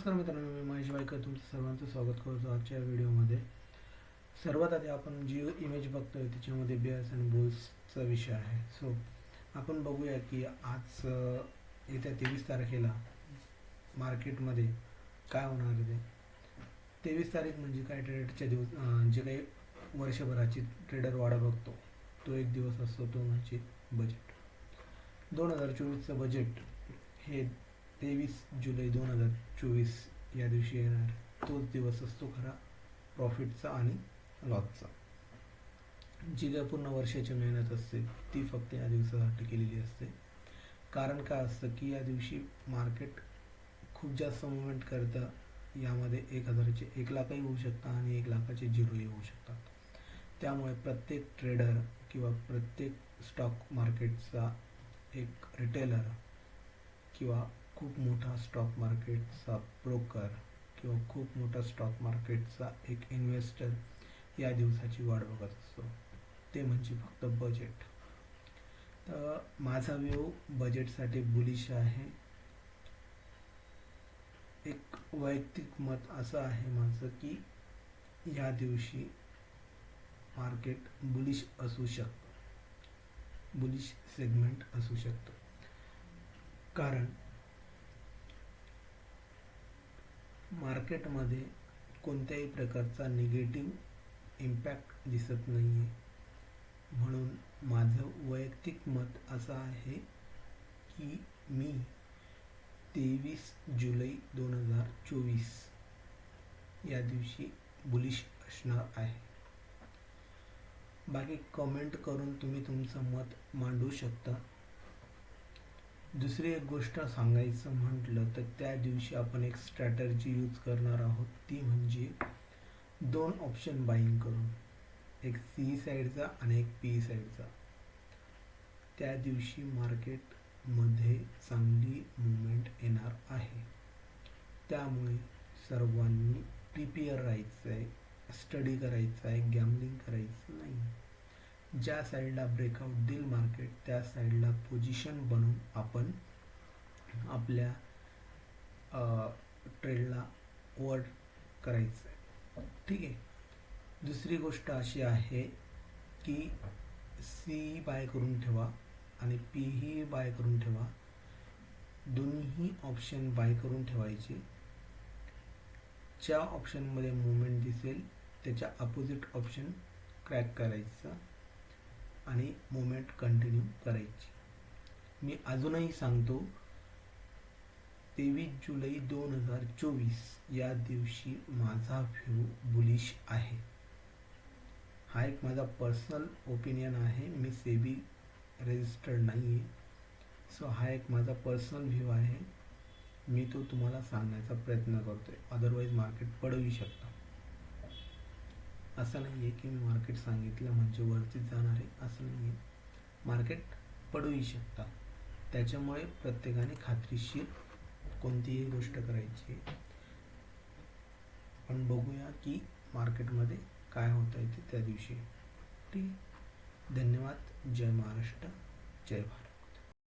नमस्कार मित्रांनो, मी महेश वायकर तुमचं सर्वांचं स्वागत करतो आजच्या व्हिडिओमध्ये. सर्वात आधी आपण जी इमेज बघतोय त्याच्यामध्ये बियर्स अँड बुल्सचा विषय आहे. सो आपण बघूया की आज येत्या 23 तारखेला मार्केटमध्ये काय होणार आहे. 23 तारीख म्हणजे काय, ट्रेडच्या दिवस जे काही वर्षभराची ट्रेडर वाढा बघतो तो एक दिवस असतो, तो म्हणजे बजेट. 2024चं बजेट हे 23 जुलै 2024 या दिवशी येणार. तोच दिवस असतो खरा प्रॉफिटचा आणि लॉसचा. जी काय पूर्ण वर्षाची मेहनत असते ती फक्त या दिवसासाठी केलेली असते. कारण काय असतं की या दिवशी मार्केट खूप जास्त मुवमेंट करतं. यामध्ये 1000चे 1 लाखही होऊ शकतात आणि 1 लाखाचे 0ही होऊ शकतात. त्यामुळे प्रत्येक ट्रेडर किंवा प्रत्येक स्टॉक मार्केटचा एक रिटेलर किंवा खूप मोठा स्टॉक मार्केटचा ब्रोकर किंवा खूप मोठा स्टॉक मार्केटचा एक इन्व्हेस्टर या दिवसाची वाट बघत असतो, ते म्हणजे फक्त बजेट. तर माझा व्ह्यू बजेटसाठी बुलिश आहे. एक वैयक्तिक मत असं आहे माझं की या दिवशी मार्केट बुलिश असू शकतं, बुलिश सेगमेंट असू शकतं. कारण मार्केटमध्ये कोणत्याही प्रकारचा निगेटिव्ह इम्पॅक्ट दिसत नाही आहे. म्हणून माझं वैयक्तिक मत असं आहे की मी 23 जुलै 2024 या दिवशी बुलिश असणार आहे. बाकी कमेंट करून तुम्ही तुमचं मत मांडू शकता. दुसरी एक गोष्ट सांगायचं म्हटलं तर त्या दिवशी आपण एक स्ट्रॅटर्जी यूज करणार आहोत, ती म्हणजे 2 ऑप्शन बाईंग करून, एक सी साईडचा आणि एक पी साईडचा. त्या दिवशी मार्केटमध्ये चांगली मुवमेंट येणार आहे. त्यामुळे सर्वांनी प्रिपेअर राहायचं आहे, स्टडी करायचं आहे, गॅमलिंग करायचं नाही. ज्या साईडला ब्रेकआउट देईल मार्केट त्या साईडला पोझिशन बनवून आपण आपल्या ट्रेडला ओव्हर करायचं आहे. ठीक आहे. दुसरी गोष्ट अशी आहे की सी बाय करून ठेवा आणि पी ही बाय करून ठेवा. दोन्ही ऑप्शन बाय करून ठेवायचे. ज्या ऑप्शनमध्ये मुवमेंट दिसेल त्याच्या अपोजिट ऑप्शन क्रॅक करायचं आणि मुवमेंट कंटिन्यू करायची. मी अजूनही सांगतो, 23 जुलै 2024 या दिवशी माझा व्ह्यू बुलिश आहे. हा एक माझा पर्सनल ओपिनियन आहे. मी सेबी रजिस्टर्ड नाही आहे. सो हा एक माझा पर्सनल व्ह्यू आहे. मी तो तुम्हाला सांगण्याचा प्रयत्न करतोय. अदरवाईज मार्केट पडूही शकतं. असं नाही आहे की मी मार्केट सांगितलं म्हणजे वरतीच जाणार आहे, असं नाही आहे. मार्केट पडूही शकतात. त्याच्यामुळे प्रत्येकाने खात्रीशीर कोणतीही गोष्ट करायची आहे. आपण बघूया की मार्केटमध्ये काय होत आहे ते त्या दिवशी. ठीक. धन्यवाद. जय महाराष्ट्र, जय भारत.